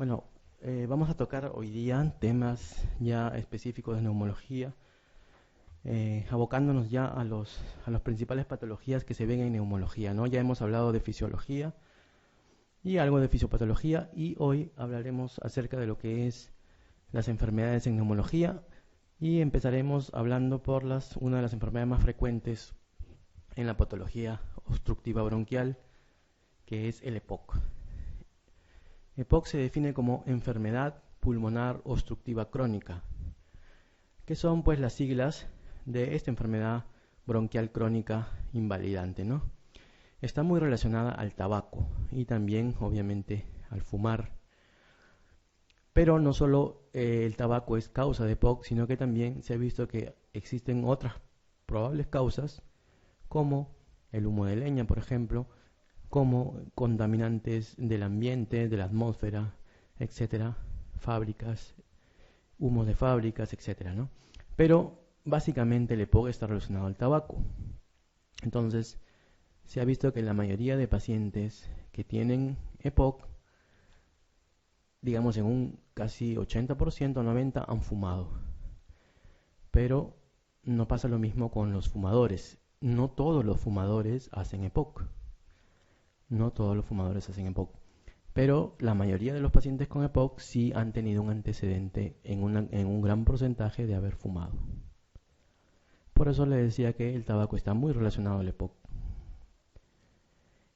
Bueno, vamos a tocar hoy día temas ya específicos de neumología, abocándonos ya a las principales patologías que se ven en neumología, ¿no? Ya hemos hablado de fisiología y algo de fisiopatología y hoy hablaremos acerca de lo que es las enfermedades en neumología y empezaremos hablando por una de las enfermedades más frecuentes en la patología obstructiva bronquial, que es el EPOC. EPOC se define como enfermedad pulmonar obstructiva crónica, que son pues las siglas de esta enfermedad bronquial crónica invalidante, ¿no? Está muy relacionada al tabaco y también obviamente al fumar. Pero no solo el tabaco es causa de EPOC, sino que también se ha visto que existen otras probables causas, como el humo de leña, por ejemplo, como contaminantes del ambiente, de la atmósfera, etcétera, fábricas, humos de fábricas, etcétera, ¿no? Pero básicamente el EPOC está relacionado al tabaco. Entonces, se ha visto que la mayoría de pacientes que tienen EPOC, digamos en un casi 80%, 90%, han fumado. Pero no pasa lo mismo con los fumadores. No todos los fumadores hacen EPOC. No todos los fumadores hacen EPOC. Pero la mayoría de los pacientes con EPOC sí han tenido un antecedente en un gran porcentaje de haber fumado. Por eso le decía que el tabaco está muy relacionado al EPOC.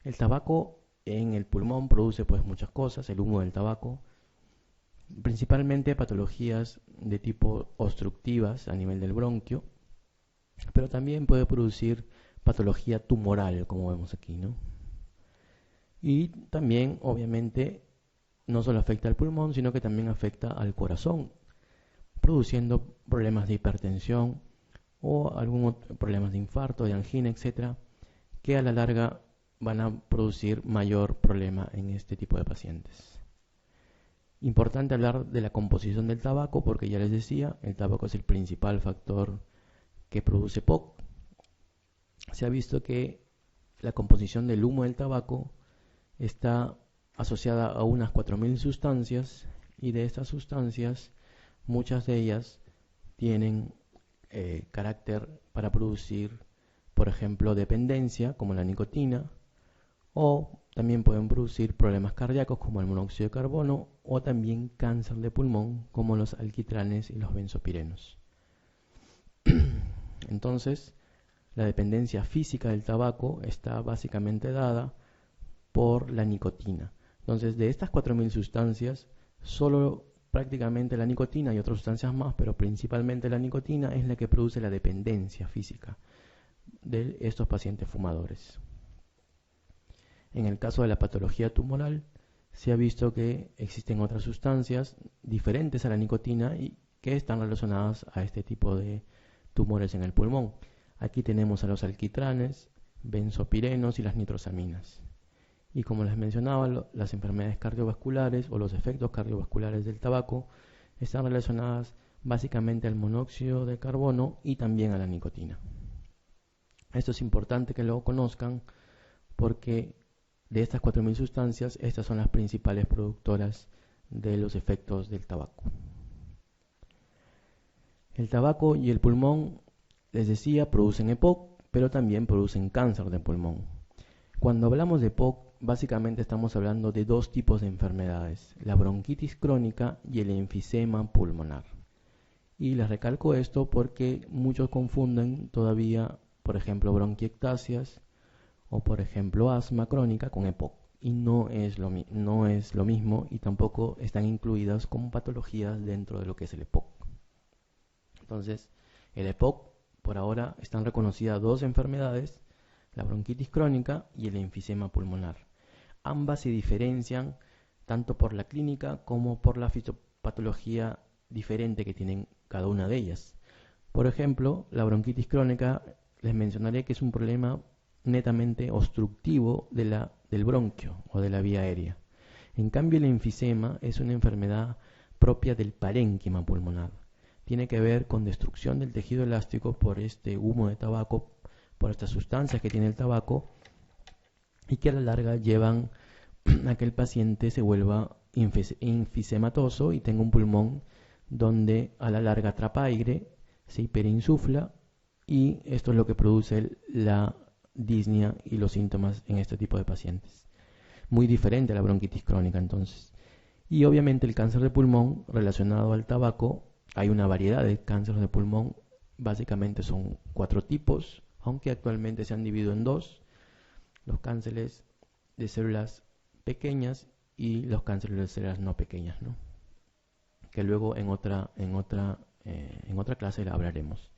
El tabaco en el pulmón produce pues muchas cosas, el humo del tabaco, principalmente patologías de tipo obstructivas a nivel del bronquio, pero también puede producir patología tumoral, como vemos aquí, ¿no? Y también, obviamente, no solo afecta al pulmón, sino que también afecta al corazón, produciendo problemas de hipertensión o algunos problemas de infarto, de angina, etcétera, que a la larga van a producir mayor problema en este tipo de pacientes. Importante hablar de la composición del tabaco, porque ya les decía, el tabaco es el principal factor que produce EPOC. Se ha visto que la composición del humo del tabaco está asociada a unas 4.000 sustancias y de estas sustancias muchas de ellas tienen carácter para producir, por ejemplo, dependencia como la nicotina, o también pueden producir problemas cardíacos como el monóxido de carbono o también cáncer de pulmón como los alquitranes y los benzopirenos. Entonces, la dependencia física del tabaco está básicamente dada por la nicotina. Entonces, de estas 4.000 sustancias, solo prácticamente la nicotina y otras sustancias más, pero principalmente la nicotina es la que produce la dependencia física de estos pacientes fumadores. En el caso de la patología tumoral, se ha visto que existen otras sustancias diferentes a la nicotina y que están relacionadas a este tipo de tumores en el pulmón. Aquí tenemos a los alquitranes, benzopirenos y las nitrosaminas. Y como les mencionaba, las enfermedades cardiovasculares o los efectos cardiovasculares del tabaco están relacionadas básicamente al monóxido de carbono y también a la nicotina. Esto es importante que lo conozcan porque de estas 4.000 sustancias, estas son las principales productoras de los efectos del tabaco. El tabaco y el pulmón, les decía, producen EPOC, pero también producen cáncer de pulmón. Cuando hablamos de EPOC, básicamente estamos hablando de dos tipos de enfermedades, la bronquitis crónica y el enfisema pulmonar. Y les recalco esto porque muchos confunden todavía, por ejemplo, bronquiectasias o por ejemplo asma crónica con EPOC. Y no es lo mismo y tampoco están incluidas como patologías dentro de lo que es el EPOC. Entonces, el EPOC, por ahora, están reconocidas dos enfermedades, la bronquitis crónica y el enfisema pulmonar. Ambas se diferencian tanto por la clínica como por la fisiopatología diferente que tienen cada una de ellas. Por ejemplo, la bronquitis crónica, les mencionaré que es un problema netamente obstructivo del bronquio o de la vía aérea. En cambio, el enfisema es una enfermedad propia del parénquima pulmonar. Tiene que ver con destrucción del tejido elástico por este humo de tabaco, por estas sustancias que tiene el tabaco y que a la larga llevan a que el paciente se vuelva enfisematoso y tengo un pulmón donde a la larga atrapa aire, se hiperinsufla y esto es lo que produce la disnea y los síntomas en este tipo de pacientes. Muy diferente a la bronquitis crónica entonces. Y obviamente el cáncer de pulmón relacionado al tabaco, hay una variedad de cánceres de pulmón, básicamente son 4 tipos, aunque actualmente se han dividido en 2, los cánceres de células pequeñas y los cánceres de células no pequeñas, ¿no? Que luego en otra clase la hablaremos.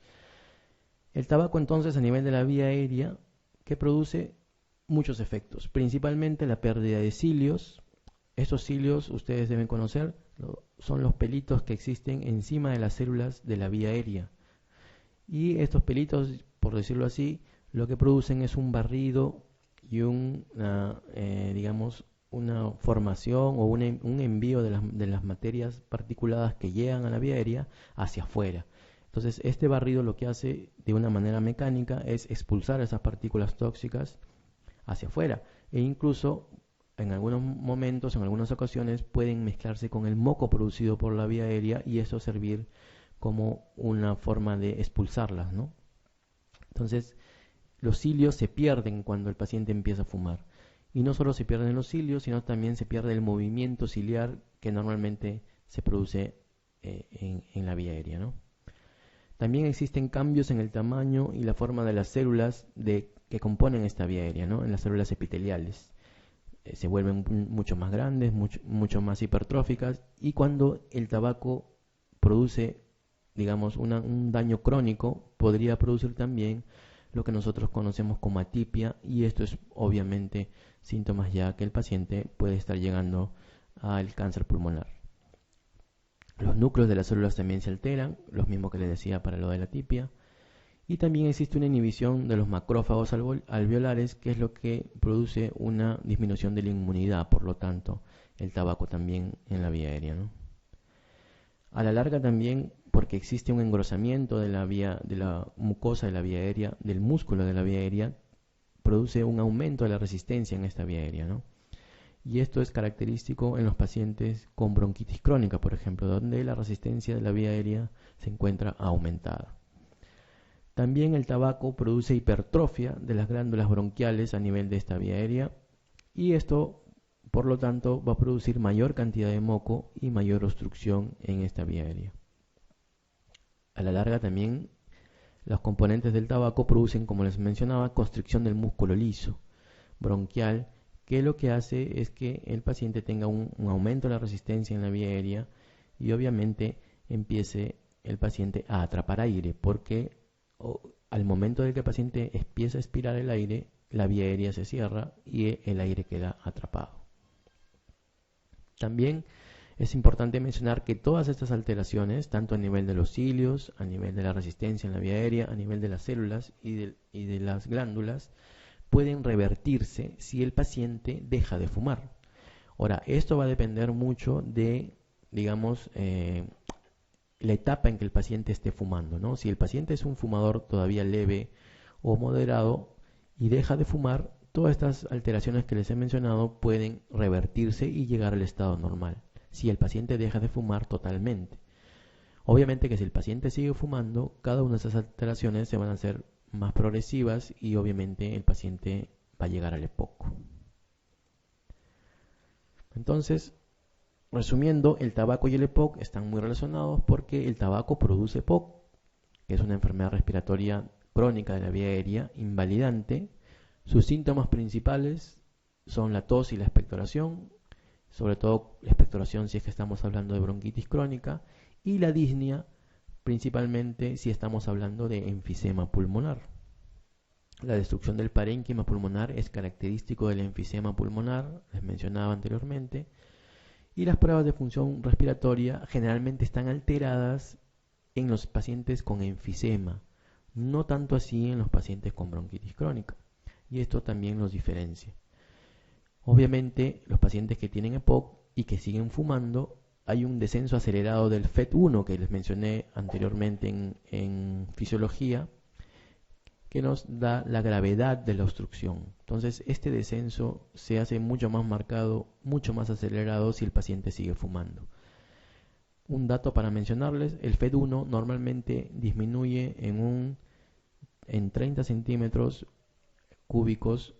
El tabaco entonces a nivel de la vía aérea que produce muchos efectos, principalmente la pérdida de cilios. Estos cilios ustedes deben conocer, son los pelitos que existen encima de las células de la vía aérea. Y estos pelitos, por decirlo así, lo que producen es un barrido y una formación o un envío de las materias particuladas que llegan a la vía aérea hacia afuera. Entonces, este barrido lo que hace de una manera mecánica es expulsar esas partículas tóxicas hacia afuera. E incluso, en algunos momentos, en algunas ocasiones, pueden mezclarse con el moco producido por la vía aérea y eso servir como una forma de expulsarlas, ¿no? Entonces, los cilios se pierden cuando el paciente empieza a fumar. Y no solo se pierden los cilios, sino también se pierde el movimiento ciliar que normalmente se produce en la vía aérea, ¿no? También existen cambios en el tamaño y la forma de las células que componen esta vía aérea, ¿no? En las células epiteliales. Se vuelven mucho más grandes, mucho más hipertróficas, y cuando el tabaco produce, digamos, un daño crónico, podría producir también lo que nosotros conocemos como atipia, y esto es obviamente síntomas ya que el paciente puede estar llegando al cáncer pulmonar. Los núcleos de las células también se alteran, los mismos que les decía para lo de la atipia, y también existe una inhibición de los macrófagos alveolares, que es lo que produce una disminución de la inmunidad, por lo tanto, el tabaco también en la vía aérea, ¿no? A la larga también, porque existe un engrosamiento de la mucosa de la vía aérea, del músculo de la vía aérea, produce un aumento de la resistencia en esta vía aérea, ¿no? Y esto es característico en los pacientes con bronquitis crónica, por ejemplo, donde la resistencia de la vía aérea se encuentra aumentada. También el tabaco produce hipertrofia de las glándulas bronquiales a nivel de esta vía aérea, y esto, por lo tanto, va a producir mayor cantidad de moco y mayor obstrucción en esta vía aérea. A la larga también los componentes del tabaco producen, como les mencionaba, constricción del músculo liso bronquial, que lo que hace es que el paciente tenga un aumento de la resistencia en la vía aérea y obviamente empiece el paciente a atrapar aire, porque al momento de que el paciente empieza a expirar el aire, la vía aérea se cierra y el aire queda atrapado. También es importante mencionar que todas estas alteraciones, tanto a nivel de los cilios, a nivel de la resistencia en la vía aérea, a nivel de las células y de las glándulas, pueden revertirse si el paciente deja de fumar. Ahora, esto va a depender mucho de, digamos, la etapa en que el paciente esté fumando, ¿no? Si el paciente es un fumador todavía leve o moderado y deja de fumar, todas estas alteraciones que les he mencionado pueden revertirse y llegar al estado normal, si el paciente deja de fumar totalmente. Obviamente que si el paciente sigue fumando, cada una de esas alteraciones se van a hacer más progresivas y obviamente el paciente va a llegar al EPOC. Entonces, resumiendo, el tabaco y el EPOC están muy relacionados porque el tabaco produce EPOC, que es una enfermedad respiratoria crónica de la vía aérea invalidante. Sus síntomas principales son la tos y la expectoración, sobre todo la expectoración si es que estamos hablando de bronquitis crónica, y la disnea, principalmente si estamos hablando de enfisema pulmonar. La destrucción del parénquima pulmonar es característico del enfisema pulmonar, les mencionaba anteriormente, y las pruebas de función respiratoria generalmente están alteradas en los pacientes con enfisema, no tanto así en los pacientes con bronquitis crónica, y esto también los diferencia. Obviamente, los pacientes que tienen EPOC y que siguen fumando, hay un descenso acelerado del FET1 que les mencioné anteriormente en fisiología, que nos da la gravedad de la obstrucción. Entonces, este descenso se hace mucho más marcado, mucho más acelerado si el paciente sigue fumando. Un dato para mencionarles, el FED1 normalmente disminuye en 30 centímetros cúbicos,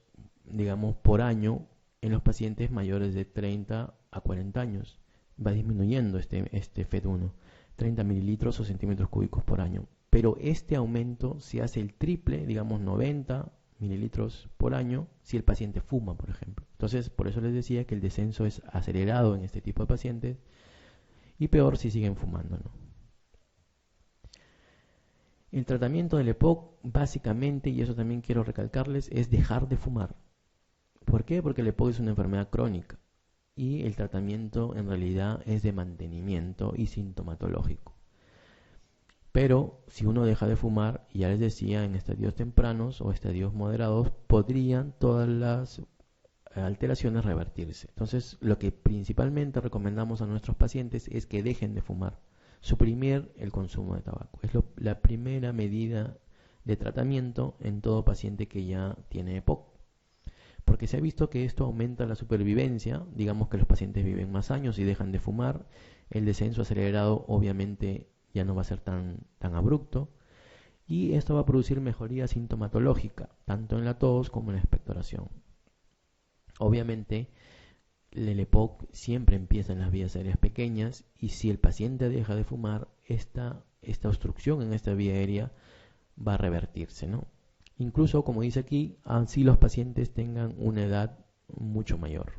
digamos, por año en los pacientes mayores de 30 a 40 años. Va disminuyendo este FED1, 30 mililitros o centímetros cúbicos por año. Pero este aumento se hace el triple, digamos 90 mililitros por año, si el paciente fuma, por ejemplo. Entonces, por eso les decía que el descenso es acelerado en este tipo de pacientes y peor si siguen fumando, ¿no? El tratamiento del EPOC, básicamente, y eso también quiero recalcarles, es dejar de fumar. ¿Por qué? Porque el EPOC es una enfermedad crónica y el tratamiento en realidad es de mantenimiento y sintomatológico. Pero si uno deja de fumar, y ya les decía, en estadios tempranos o estadios moderados, podrían todas las alteraciones revertirse. Entonces, lo que principalmente recomendamos a nuestros pacientes es que dejen de fumar, suprimir el consumo de tabaco. Es la primera medida de tratamiento en todo paciente que ya tiene EPOC. Porque se ha visto que esto aumenta la supervivencia, digamos que los pacientes viven más años y dejan de fumar, el descenso acelerado obviamente ya no va a ser tan abrupto, y esto va a producir mejoría sintomatológica, tanto en la tos como en la expectoración. Obviamente, el EPOC siempre empieza en las vías aéreas pequeñas y si el paciente deja de fumar, esta obstrucción en esta vía aérea va a revertirse, ¿no? Incluso, como dice aquí, así los pacientes tengan una edad mucho mayor.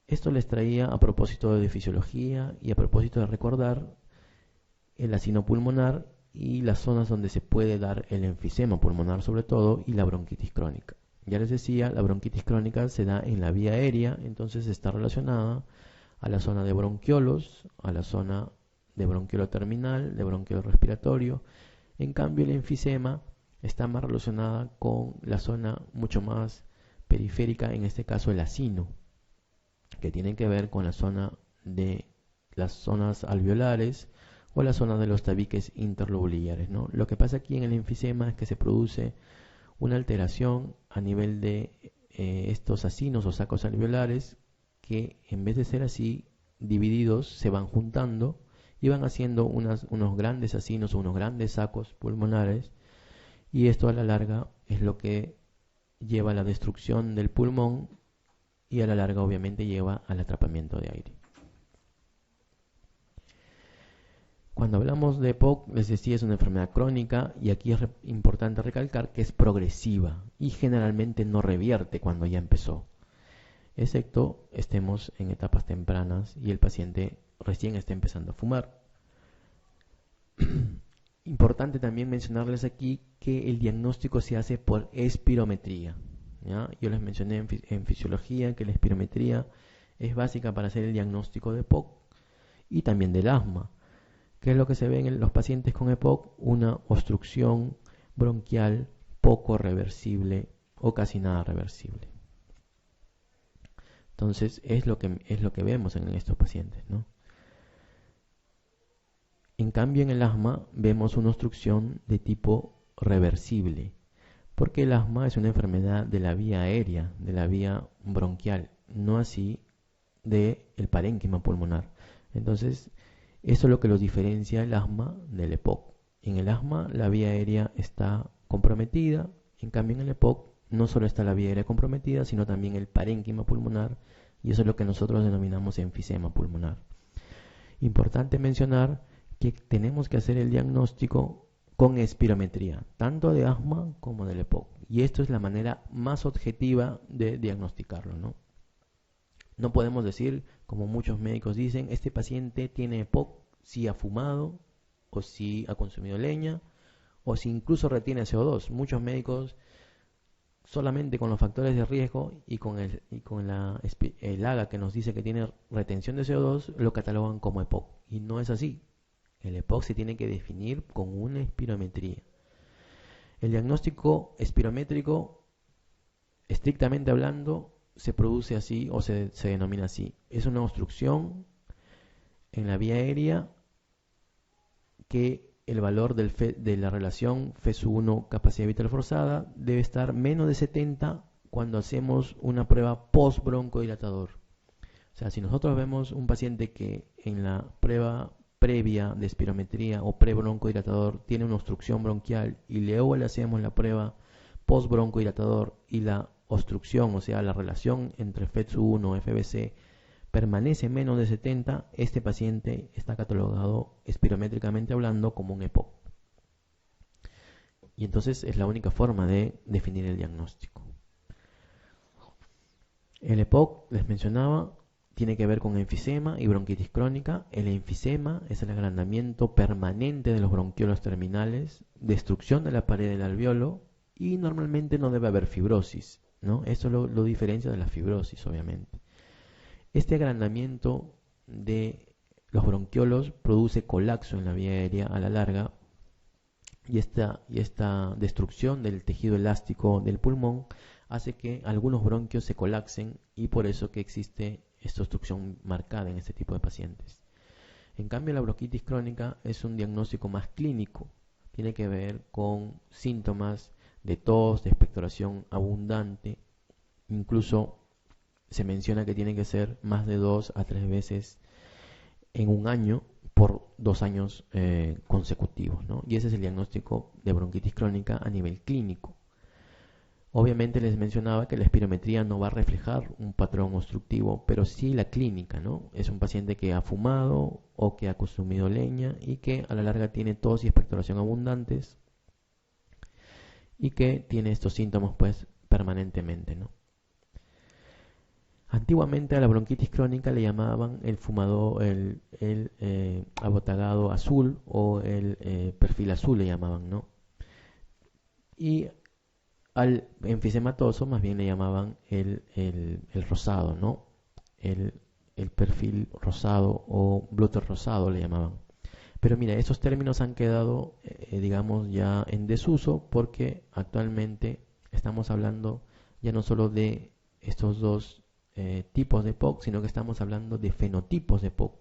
Esto les traía a propósito de fisiología y a propósito de recordar el acino pulmonar y las zonas donde se puede dar el enfisema pulmonar sobre todo y la bronquitis crónica. Ya les decía, la bronquitis crónica se da en la vía aérea, entonces está relacionada a la zona de bronquiolos, a la zona de bronquiolo terminal, de bronquiolo respiratorio. En cambio, el enfisema está más relacionada con la zona mucho más periférica, en este caso el acino, que tiene que ver con la zona de las zonas alveolares o la zona de los tabiques interlobulillares, ¿no? Lo que pasa aquí en el enfisema es que se produce una alteración a nivel de estos acinos o sacos alveolares que en vez de ser así divididos se van juntando y van haciendo unos grandes acinos o unos grandes sacos pulmonares, y esto a la larga es lo que lleva a la destrucción del pulmón y a la larga obviamente lleva al atrapamiento de aire. Cuando hablamos de EPOC, les decía, es una enfermedad crónica y aquí es importante recalcar que es progresiva y generalmente no revierte cuando ya empezó, excepto estemos en etapas tempranas y el paciente recién está empezando a fumar. Importante también mencionarles aquí que el diagnóstico se hace por espirometría, ¿ya? Yo les mencioné en fisiología que la espirometría es básica para hacer el diagnóstico de EPOC y también del asma. ¿Qué es lo que se ve en los pacientes con EPOC? Una obstrucción bronquial poco reversible o casi nada reversible. Entonces es lo que vemos en estos pacientes, ¿no? En cambio, en el asma vemos una obstrucción de tipo reversible, porque el asma es una enfermedad de la vía aérea, de la vía bronquial, no así del parénquima pulmonar. Entonces, eso es lo que los diferencia el asma del EPOC. En el asma la vía aérea está comprometida, en cambio en el EPOC no solo está la vía aérea comprometida, sino también el parénquima pulmonar, y eso es lo que nosotros denominamos enfisema pulmonar. Importante mencionar que tenemos que hacer el diagnóstico con espirometría, tanto de asma como del EPOC, y esto es la manera más objetiva de diagnosticarlo, ¿no? No podemos decir, como muchos médicos dicen, este paciente tiene EPOC si ha fumado, o si ha consumido leña, o si incluso retiene CO2. Muchos médicos solamente con los factores de riesgo y con el AGA que nos dice que tiene retención de CO2 lo catalogan como EPOC, y no es así. El EPOC se tiene que definir con una espirometría. El diagnóstico espirométrico, estrictamente hablando, se produce así o se denomina así. Es una obstrucción en la vía aérea que el valor de la relación FeSU1 capacidad vital forzada debe estar menos de 70 cuando hacemos una prueba post-broncodilatador. O sea, si nosotros vemos un paciente que en la prueba previa de espirometría o pre-broncodilatador tiene una obstrucción bronquial y luego le hacemos la prueba post-broncodilatador y la obstrucción, o sea, la relación entre FeSU1 y FVC permanece menos de 70, este paciente está catalogado espirométricamente hablando como un EPOC. Y entonces es la única forma de definir el diagnóstico. El EPOC, les mencionaba, tiene que ver con enfisema y bronquitis crónica. El enfisema es el agrandamiento permanente de los bronquiolos terminales, destrucción de la pared del alveolo y normalmente no debe haber fibrosis, ¿no? Esto lo diferencia de la fibrosis, obviamente. Este agrandamiento de los bronquiolos produce colapso en la vía aérea a la larga y esta destrucción del tejido elástico del pulmón hace que algunos bronquios se colapsen y por eso que existe esta obstrucción marcada en este tipo de pacientes. En cambio, la bronquitis crónica es un diagnóstico más clínico, tiene que ver con síntomas de tos, de expectoración abundante, incluso se menciona que tiene que ser más de 2 a 3 veces en un año por 2 años consecutivos, ¿no? Y ese es el diagnóstico de bronquitis crónica a nivel clínico. Obviamente les mencionaba que la espirometría no va a reflejar un patrón obstructivo, pero sí la clínica, ¿no? Es un paciente que ha fumado o que ha consumido leña y que a la larga tiene tos y expectoración abundantes y que tiene estos síntomas pues permanentemente, ¿no? Antiguamente a la bronquitis crónica le llamaban el fumador, el abotagado azul o el perfil azul le llamaban, ¿no? Y al enfisematoso más bien le llamaban el rosado, ¿no? El perfil rosado o blotter rosado le llamaban. Pero mira, esos términos han quedado, digamos, ya en desuso porque actualmente estamos hablando ya no solo de estos dos tipos de POC, sino que estamos hablando de fenotipos de POC.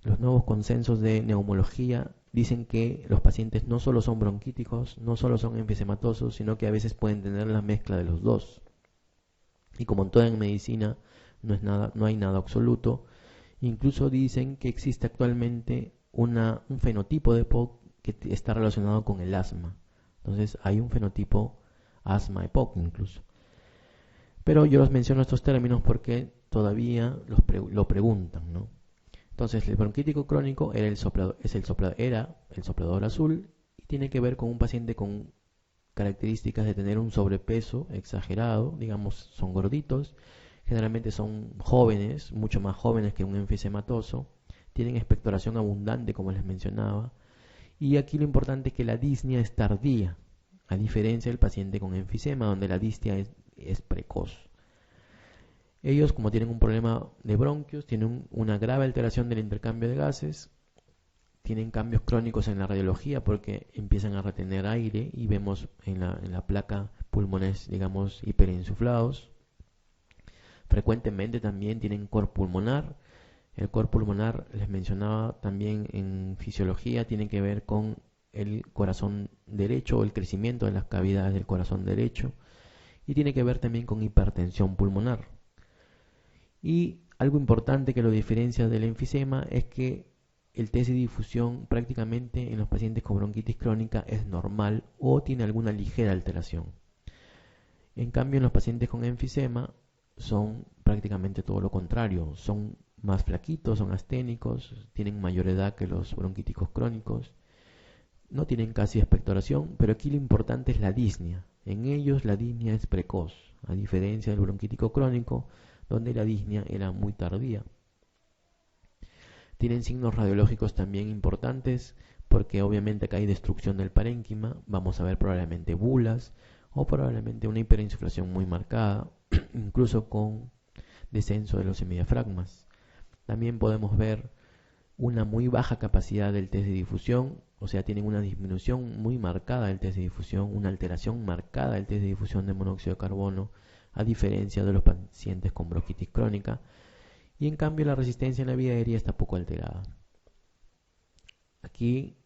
Los nuevos consensos de neumología dicen que los pacientes no solo son bronquíticos, no solo son enfisematosos, sino que a veces pueden tener la mezcla de los dos. Y como en toda en medicina no hay nada absoluto, incluso dicen que existe actualmente un fenotipo de POC que está relacionado con el asma. Entonces hay un fenotipo asma-EPOC incluso. Pero yo los menciono estos términos porque todavía lo preguntan, ¿no? Entonces, el bronquítico crónico era el soplador azul y tiene que ver con un paciente con características de tener un sobrepeso exagerado, digamos, son gorditos, generalmente son jóvenes, mucho más jóvenes que un enfisematoso, tienen expectoración abundante, como les mencionaba, y aquí lo importante es que la disnea es tardía, a diferencia del paciente con enfisema, donde la disnea es precoz. Ellos, como tienen un problema de bronquios, tienen una grave alteración del intercambio de gases, tienen cambios crónicos en la radiología porque empiezan a retener aire y vemos en la placa pulmones, digamos, hiperinsuflados. Frecuentemente también tienen cor pulmonar. El cor pulmonar, les mencionaba también en fisiología, tiene que ver con el corazón derecho o el crecimiento de las cavidades del corazón derecho y tiene que ver también con hipertensión pulmonar. Y algo importante que lo diferencia del enfisema es que el test de difusión prácticamente en los pacientes con bronquitis crónica es normal o tiene alguna ligera alteración. En cambio, en los pacientes con enfisema son prácticamente todo lo contrario, son más flaquitos, son asténicos, tienen mayor edad que los bronquíticos crónicos, no tienen casi expectoración, pero aquí lo importante es la disnea. En ellos la disnea es precoz, a diferencia del bronquítico crónico, donde la disnea era muy tardía. Tienen signos radiológicos también importantes, porque obviamente acá hay destrucción del parénquima, vamos a ver probablemente bulas, o probablemente una hiperinsuflación muy marcada, incluso con descenso de los semidiafragmas. También podemos ver una muy baja capacidad del test de difusión, o sea, tienen una disminución muy marcada del test de difusión, una alteración marcada del test de difusión de monóxido de carbono, a diferencia de los pacientes con bronquitis crónica, y en cambio la resistencia en la vía aérea está poco alterada. Aquí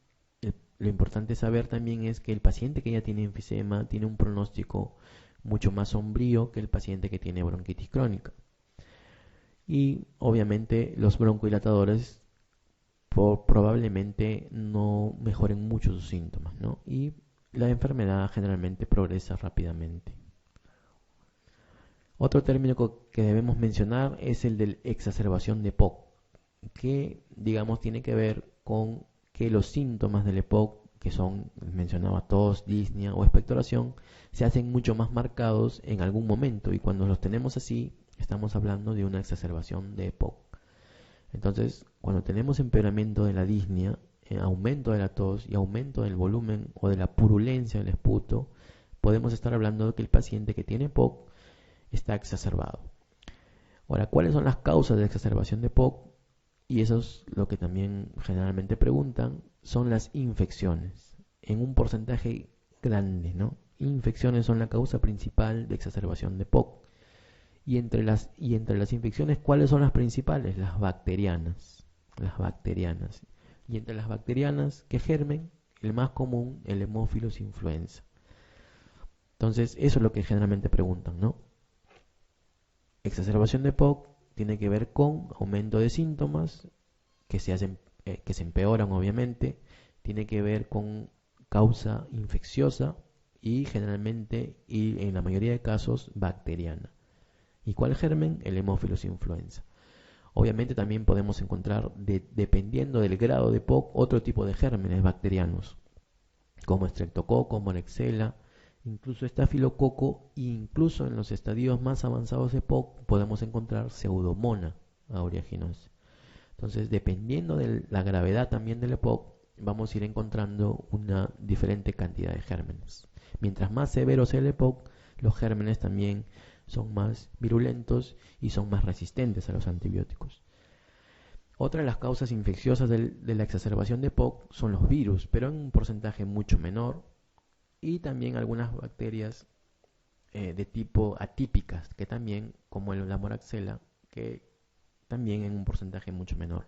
lo importante saber también es que el paciente que ya tiene enfisema tiene un pronóstico mucho más sombrío que el paciente que tiene bronquitis crónica. Y obviamente los broncodilatadores probablemente no mejoren mucho sus síntomas, ¿no? Y la enfermedad generalmente progresa rápidamente. Otro término que debemos mencionar es el de exacerbación de EPOC, que digamos tiene que ver con que los síntomas del EPOC, que son, mencionaba, tos, disnea o expectoración, se hacen mucho más marcados en algún momento, y cuando los tenemos así, estamos hablando de una exacerbación de EPOC. Entonces, cuando tenemos empeoramiento de la disnea, aumento de la tos y aumento del volumen o de la purulencia del esputo, podemos estar hablando de que el paciente que tiene EPOC está exacerbado. Ahora, ¿cuáles son las causas de exacerbación de EPOC? Y eso es lo que también generalmente preguntan, son las infecciones, en un porcentaje grande, ¿no? Infecciones son la causa principal de exacerbación de EPOC. Y entre las infecciones, ¿cuáles son las principales? Las bacterianas. Y entre las bacterianas, ¿qué germen? El más común, el Haemophilus influenza. Entonces, eso es lo que generalmente preguntan, ¿no? Exacerbación de EPOC tiene que ver con aumento de síntomas que se empeoran, obviamente. Tiene que ver con causa infecciosa y generalmente, y en la mayoría de casos, bacteriana. ¿Y cuál germen? El Haemophilus influenza. Obviamente también podemos encontrar, dependiendo del grado de EPOC, otro tipo de gérmenes bacterianos, como Streptococcus, Moraxella, incluso estafilococo, e incluso en los estadios más avanzados de EPOC podemos encontrar Pseudomonas aeruginosa. Entonces, dependiendo de la gravedad también del EPOC, vamos a ir encontrando una diferente cantidad de gérmenes. Mientras más severo sea el EPOC, los gérmenes también son más virulentos y son más resistentes a los antibióticos. Otra de las causas infecciosas de la exacerbación de EPOC son los virus, pero en un porcentaje mucho menor, y también algunas bacterias de tipo atípicas, que también, como la Moraxella, que también en un porcentaje mucho menor.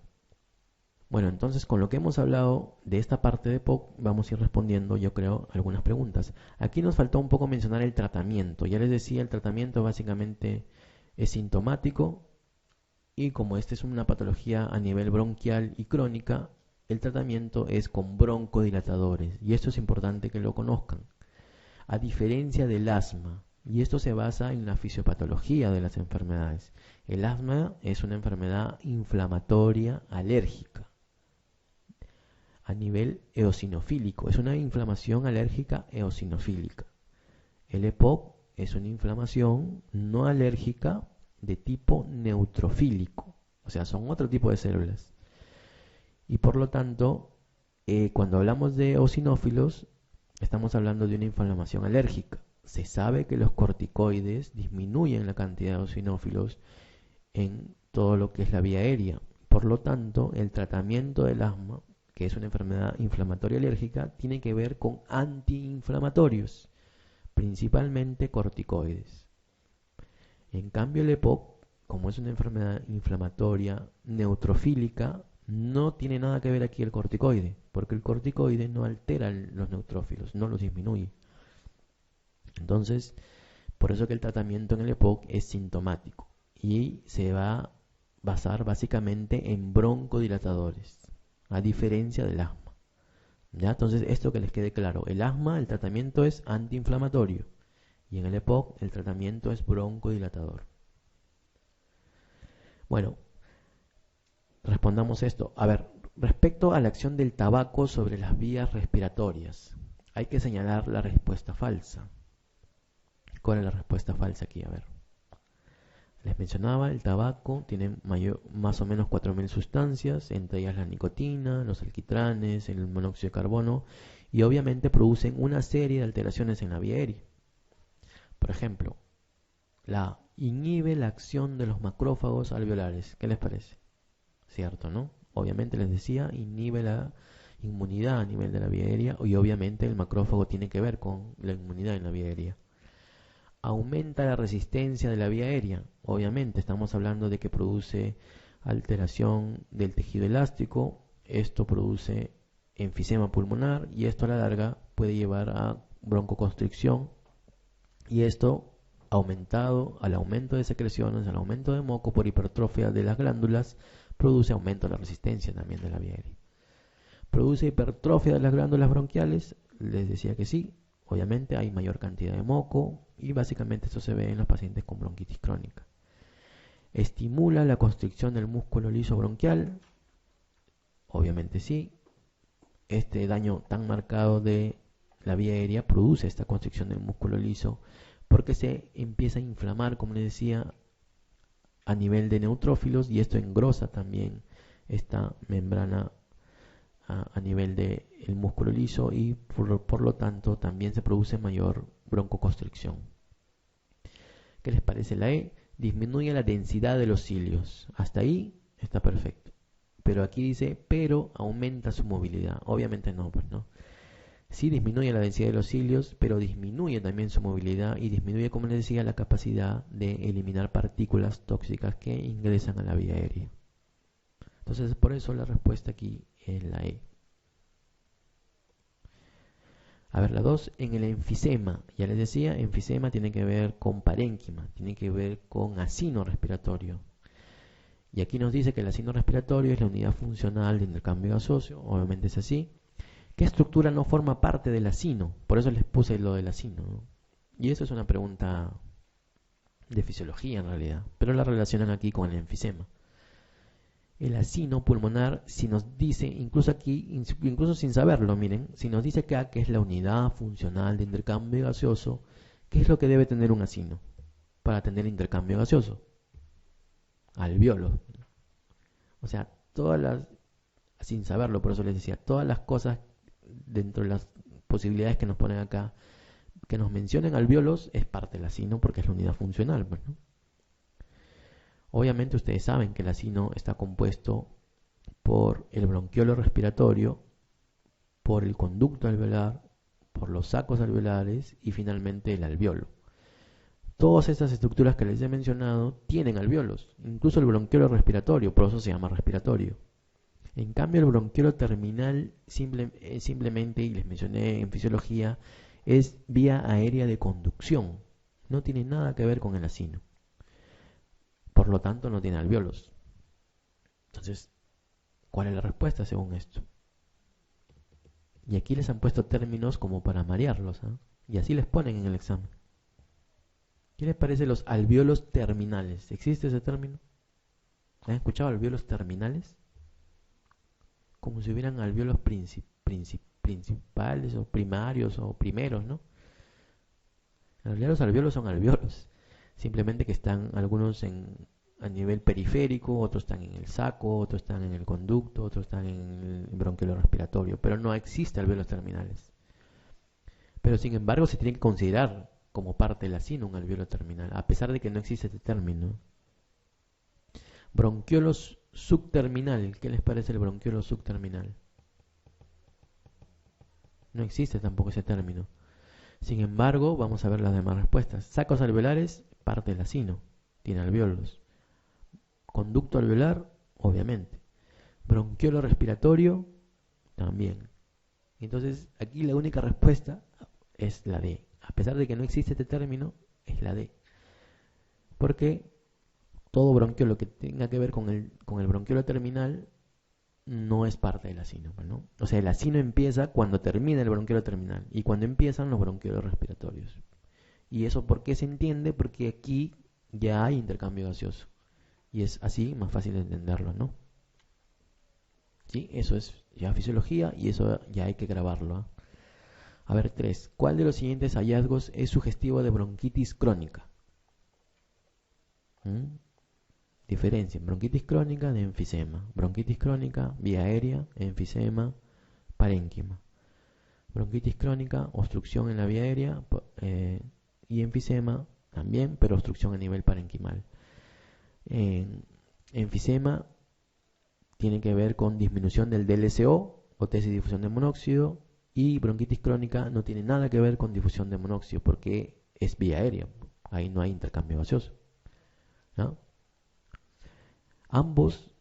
Bueno, entonces con lo que hemos hablado de esta parte de EPOC, vamos a ir respondiendo, yo creo, algunas preguntas. Aquí nos faltó un poco mencionar el tratamiento. Ya les decía, el tratamiento básicamente es sintomático, y como esta es una patología a nivel bronquial y crónica, el tratamiento es con broncodilatadores, y esto es importante que lo conozcan. A diferencia del asma, y esto se basa en la fisiopatología de las enfermedades. El asma es una enfermedad inflamatoria alérgica a nivel eosinofílico, es una inflamación alérgica eosinofílica. El EPOC es una inflamación no alérgica de tipo neutrofílico, o sea, son otro tipo de células. Y por lo tanto, cuando hablamos de eosinófilos, estamos hablando de una inflamación alérgica. Se sabe que los corticoides disminuyen la cantidad de eosinófilos en todo lo que es la vía aérea. Por lo tanto, el tratamiento del asma, que es una enfermedad inflamatoria alérgica, tiene que ver con antiinflamatorios, principalmente corticoides. En cambio, el EPOC, como es una enfermedad inflamatoria neutrofílica, no tiene nada que ver aquí el corticoide, porque el corticoide no altera los neutrófilos, no los disminuye. Entonces, por eso que el tratamiento en el EPOC es sintomático y se va a basar básicamente en broncodilatadores, a diferencia del asma. ¿Ya? Entonces, esto que les quede claro, el asma, el tratamiento es antiinflamatorio, y en el EPOC el tratamiento es broncodilatador. Bueno, respondamos esto. A ver, respecto a la acción del tabaco sobre las vías respiratorias, hay que señalar la respuesta falsa. ¿Cuál es la respuesta falsa aquí? A ver. Les mencionaba, el tabaco tiene más o menos 4.000 sustancias, entre ellas la nicotina, los alquitranes, el monóxido de carbono, y obviamente producen una serie de alteraciones en la vía aérea. Por ejemplo, inhibe la acción de los macrófagos alveolares. ¿Qué les parece? Cierto, ¿no? Obviamente les decía, inhibe la inmunidad a nivel de la vía aérea, y obviamente el macrófago tiene que ver con la inmunidad en la vía aérea. Aumenta la resistencia de la vía aérea. Obviamente estamos hablando de que produce alteración del tejido elástico. Esto produce enfisema pulmonar, y esto a la larga puede llevar a broncoconstricción, y esto aumentado al aumento de secreciones, al aumento de moco por hipertrofia de las glándulas, produce aumento de la resistencia también de la vía aérea. ¿Produce hipertrofia de las glándulas bronquiales? Les decía que sí. Obviamente hay mayor cantidad de moco y básicamente esto se ve en los pacientes con bronquitis crónica. ¿Estimula la constricción del músculo liso bronquial? Obviamente sí. Este daño tan marcado de la vía aérea produce esta constricción del músculo liso porque se empieza a inflamar, como les decía, a nivel de neutrófilos, y esto engrosa también esta membrana a nivel del músculo liso, y por lo tanto también se produce mayor broncoconstricción. ¿Qué les parece la E? Disminuye la densidad de los cilios. Hasta ahí está perfecto. Pero aquí dice, pero aumenta su movilidad. Obviamente no, pues no. Sí disminuye la densidad de los cilios, pero disminuye también su movilidad y disminuye, como les decía, la capacidad de eliminar partículas tóxicas que ingresan a la vía aérea. Entonces, por eso la respuesta aquí es la E. A ver, la 2, en el enfisema. Ya les decía, enfisema tiene que ver con parénquima, tiene que ver con acino respiratorio. Y aquí nos dice que el acino respiratorio es la unidad funcional de intercambio gaseoso, obviamente es así. ¿Qué estructura no forma parte del acino? Por eso les puse lo del acino, ¿no? Y eso es una pregunta de fisiología en realidad, pero la relacionan aquí con el enfisema. El acino pulmonar, si nos dice, incluso aquí, incluso sin saberlo, miren, si nos dice que es la unidad funcional de intercambio gaseoso, ¿qué es lo que debe tener un acino para tener intercambio gaseoso? Alvéolos. O sea, sin saberlo, por eso les decía, todas las cosas dentro de las posibilidades que nos ponen acá, que nos mencionen alvéolos, es parte del acino porque es la unidad funcional, ¿no? Obviamente ustedes saben que el acino está compuesto por el bronquiolo respiratorio, por el conducto alveolar, por los sacos alveolares y finalmente el alvéolo. Todas estas estructuras que les he mencionado tienen alvéolos, incluso el bronquiolo respiratorio, por eso se llama respiratorio. En cambio, el bronquiolo terminal simplemente, y les mencioné en fisiología, es vía aérea de conducción. No tiene nada que ver con el acino. Por lo tanto, no tiene alvéolos. Entonces, ¿cuál es la respuesta según esto? Y aquí les han puesto términos como para marearlos, ¿eh? Y así les ponen en el examen. ¿Qué les parece los alvéolos terminales? ¿Existe ese término? ¿Han escuchado alvéolos terminales? Como si hubieran alvéolos principales o primarios o primeros, ¿no? En realidad los alvéolos son alvéolos, simplemente que están algunos a nivel periférico, otros están en el saco, otros están en el conducto, otros están en el bronquiolo respiratorio, pero no existe alvéolos terminales. Pero sin embargo se tiene que considerar como parte del acino un alvéolo terminal, a pesar de que no existe este término. Bronquiolo subterminal, ¿qué les parece el bronquiolo subterminal? No existe tampoco ese término. Sin embargo, vamos a ver las demás respuestas. Sacos alveolares, parte del acino, tiene alvéolos. Conducto alveolar, obviamente. Bronquiolo respiratorio, también. Entonces, aquí la única respuesta es la D. A pesar de que no existe este término, es la D. Porque todo bronquiolo que tenga que ver con el bronquiolo terminal no es parte del acino, ¿no? O sea, el acino empieza cuando termina el bronquiolo terminal y cuando empiezan los bronquiolos respiratorios. ¿Y eso por qué se entiende? Porque aquí ya hay intercambio gaseoso y es así más fácil de entenderlo, ¿no? ¿Sí? Eso es ya fisiología y eso ya hay que grabarlo, ¿eh? A ver, 3. ¿Cuál de los siguientes hallazgos es sugestivo de bronquitis crónica? Diferencia, bronquitis crónica de enfisema. Bronquitis crónica, vía aérea, enfisema, parénquima. Bronquitis crónica, obstrucción en la vía aérea y enfisema también, pero obstrucción a nivel parenquimal. Enfisema tiene que ver con disminución del DLCO o tesis de difusión de monóxido, y bronquitis crónica no tiene nada que ver con difusión de monóxido porque es vía aérea, ahí no hay intercambio gaseoso, ¿no? Ambos,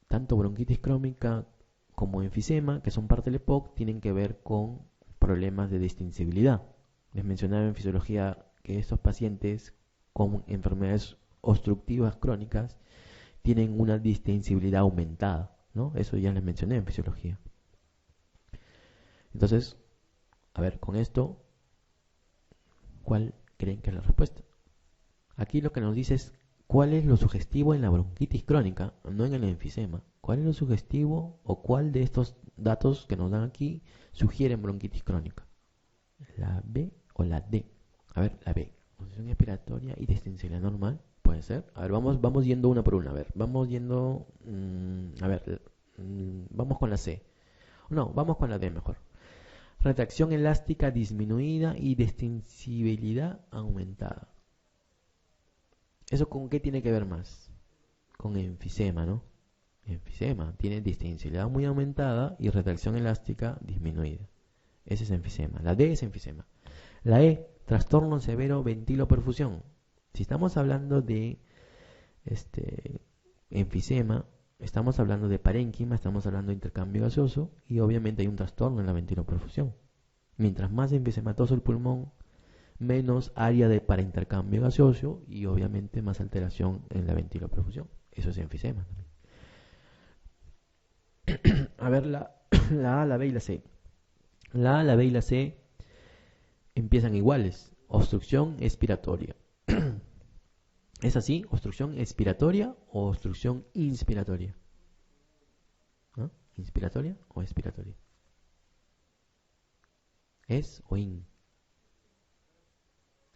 tanto bronquitis crónica como enfisema, que son parte del EPOC, tienen que ver con problemas de distensibilidad. Les mencionaba en fisiología que estos pacientes con enfermedades obstructivas crónicas tienen una distensibilidad aumentada, ¿no? Eso ya les mencioné en fisiología. Entonces, a ver, con esto, ¿cuál creen que es la respuesta? Aquí lo que nos dice es cuál es lo sugestivo en la bronquitis crónica, no en el enfisema. ¿Cuál es lo sugestivo o cuál de estos datos que nos dan aquí sugieren bronquitis crónica? ¿La B o la D? A ver, la B. Obstrucción expiratoria y distensibilidad normal. Puede ser. A ver, vamos yendo una por una. A ver, vamos yendo... vamos con la C. No, vamos con la D mejor. Retracción elástica disminuida y distensibilidad aumentada. ¿Eso con qué tiene que ver más? Con enfisema, ¿no? Enfisema tiene distensibilidad muy aumentada y retracción elástica disminuida. Ese es enfisema. La D es enfisema. La E, trastorno severo ventiloperfusión. Si estamos hablando de enfisema, estamos hablando de parénquima, estamos hablando de intercambio gaseoso y obviamente hay un trastorno en la ventiloperfusión. Mientras más enfisematoso el pulmón, menos área para intercambio gaseoso y obviamente más alteración en la ventiloperfusión. Eso es enfisema también. A ver, la A, la B y la C. La A, la B y la C empiezan iguales. Obstrucción expiratoria. ¿Es así? ¿Obstrucción expiratoria o obstrucción inspiratoria? ¿No? ¿Inspiratoria o expiratoria? ¿Es o in?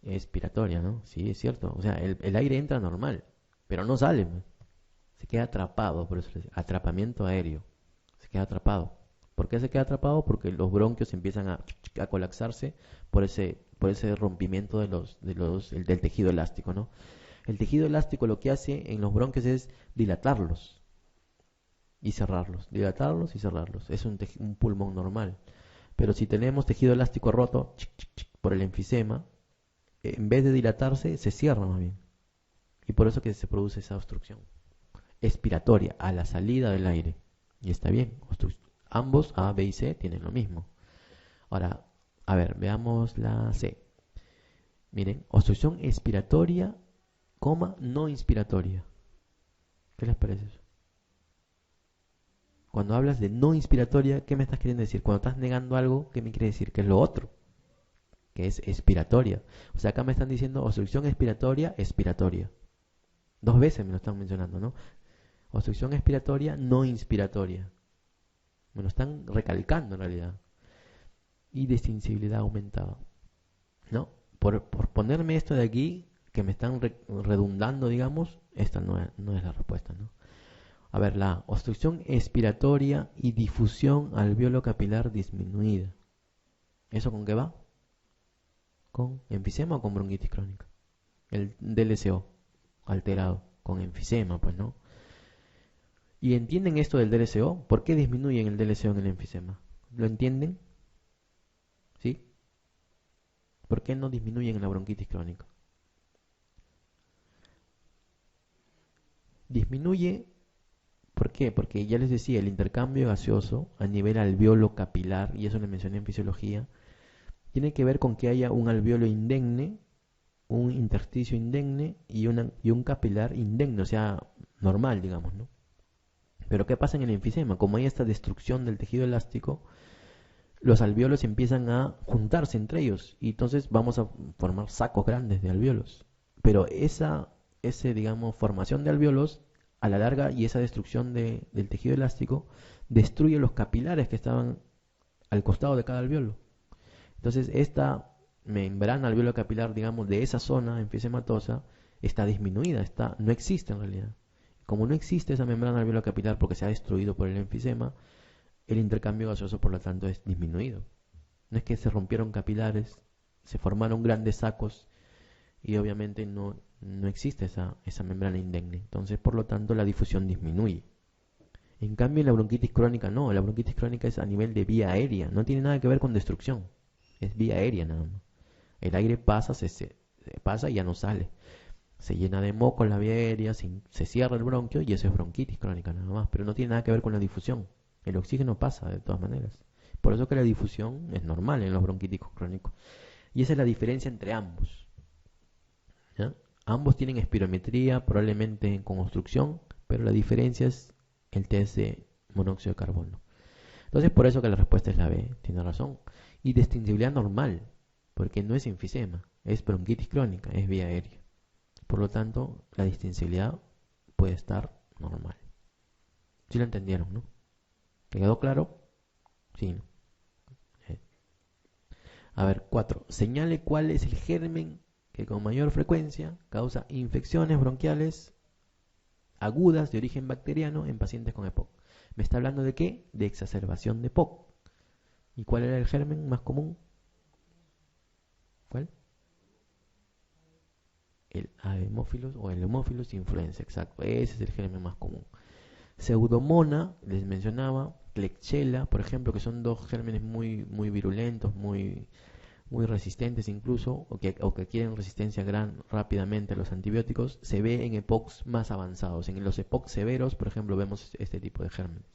Expiratoria, ¿no? Sí, es cierto. O sea, el aire entra normal, pero no sale. Se queda atrapado, por eso atrapamiento aéreo. Se queda atrapado. ¿Por qué se queda atrapado? Porque los bronquios empiezan a colapsarse por ese rompimiento del tejido elástico, ¿no? El tejido elástico lo que hace en los bronquios es dilatarlos y cerrarlos. Dilatarlos y cerrarlos. Es un pulmón normal. Pero si tenemos tejido elástico roto por el enfisema, en vez de dilatarse, se cierra más bien. Y por eso que se produce esa obstrucción expiratoria a la salida del aire. Y está bien. Ambos, A, B y C, tienen lo mismo. Ahora, a ver, veamos la C. Miren, obstrucción expiratoria, no inspiratoria. ¿Qué les parece eso? Cuando hablas de no inspiratoria, ¿qué me estás queriendo decir? Cuando estás negando algo, ¿qué me quiere decir? Que es lo otro, que es expiratoria. O sea, acá me están diciendo obstrucción expiratoria, expiratoria. Dos veces me lo están mencionando, ¿no? Obstrucción expiratoria, no inspiratoria. Me lo están recalcando en realidad. Y distensibilidad aumentada, ¿no? Por ponerme esto de aquí, que me están redundando, digamos, esta no es la respuesta, ¿no? A ver, la obstrucción expiratoria y difusión alveolo capilar disminuida. ¿Eso con qué va? ¿Con enfisema o con bronquitis crónica? El DLCO alterado, con enfisema, pues, ¿no? ¿Y entienden esto del DLCO? ¿Por qué disminuyen el DLCO en el enfisema? ¿Lo entienden? ¿Sí? ¿Por qué no disminuyen en la bronquitis crónica? Disminuye, ¿por qué? Porque ya les decía, el intercambio gaseoso a nivel alveolo capilar, y eso le mencioné en fisiología, tiene que ver con que haya un alveolo indemne, un intersticio indemne y un capilar indemne, o sea, normal, digamos, ¿no? Pero ¿qué pasa en el enfisema? Como hay esta destrucción del tejido elástico, los alveolos empiezan a juntarse entre ellos y entonces vamos a formar sacos grandes de alveolos. Pero digamos, formación de alveolos a la larga y esa destrucción del tejido elástico destruye los capilares que estaban al costado de cada alveolo. Entonces esta membrana alveolo capilar, digamos, de esa zona enfisematosa está disminuida, no existe en realidad. Como no existe esa membrana alveolo capilar porque se ha destruido por el enfisema, el intercambio gaseoso por lo tanto es disminuido. No es que se rompieron capilares, se formaron grandes sacos y obviamente no existe esa membrana indemne. Entonces, por lo tanto, la difusión disminuye. En cambio, en la bronquitis crónica no. La bronquitis crónica es a nivel de vía aérea. No tiene nada que ver con destrucción. Es vía aérea nada más. El aire pasa, se pasa y ya no sale. Se llena de moco la vía aérea, se cierra el bronquio y eso es bronquitis crónica nada más. Pero no tiene nada que ver con la difusión. El oxígeno pasa de todas maneras. Por eso que la difusión es normal en los bronquíticos crónicos. Y esa es la diferencia entre ambos. ¿Ya? Ambos tienen espirometría, probablemente con obstrucción, pero la diferencia es el test de monóxido de carbono. Entonces, por eso que la respuesta es la B, tiene razón. Y distintibilidad normal, porque no es enfisema, es bronquitis crónica, es vía aérea. Por lo tanto, la distintibilidad puede estar normal. ¿Sí lo entendieron, no? ¿Te quedó claro? Sí, ¿no? A ver, 4. Señale cuál es el germen que con mayor frecuencia causa infecciones bronquiales agudas de origen bacteriano en pacientes con EPOC. ¿Me está hablando de qué? De exacerbación de EPOC. ¿Y cuál era el germen más común? ¿Cuál? El Haemophilus o el Haemophilus influenza, exacto. Ese es el germen más común. Pseudomonas, les mencionaba, Klebsiella, por ejemplo, que son dos gérmenes muy virulentos, muy resistentes incluso, o que adquieren resistencia rápidamente a los antibióticos, se ve en EPOCs más avanzados. En los EPOC severos, por ejemplo, vemos este tipo de gérmenes.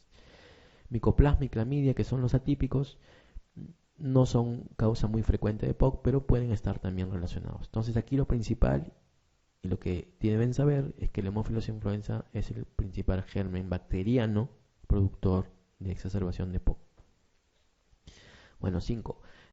Micoplasma y clamidia, que son los atípicos, no son causa muy frecuente de EPOC, pero pueden estar también relacionados. Entonces aquí lo principal y lo que deben saber es que el Haemophilus influenza es el principal germen bacteriano productor de exacerbación de EPOC. Bueno, 5.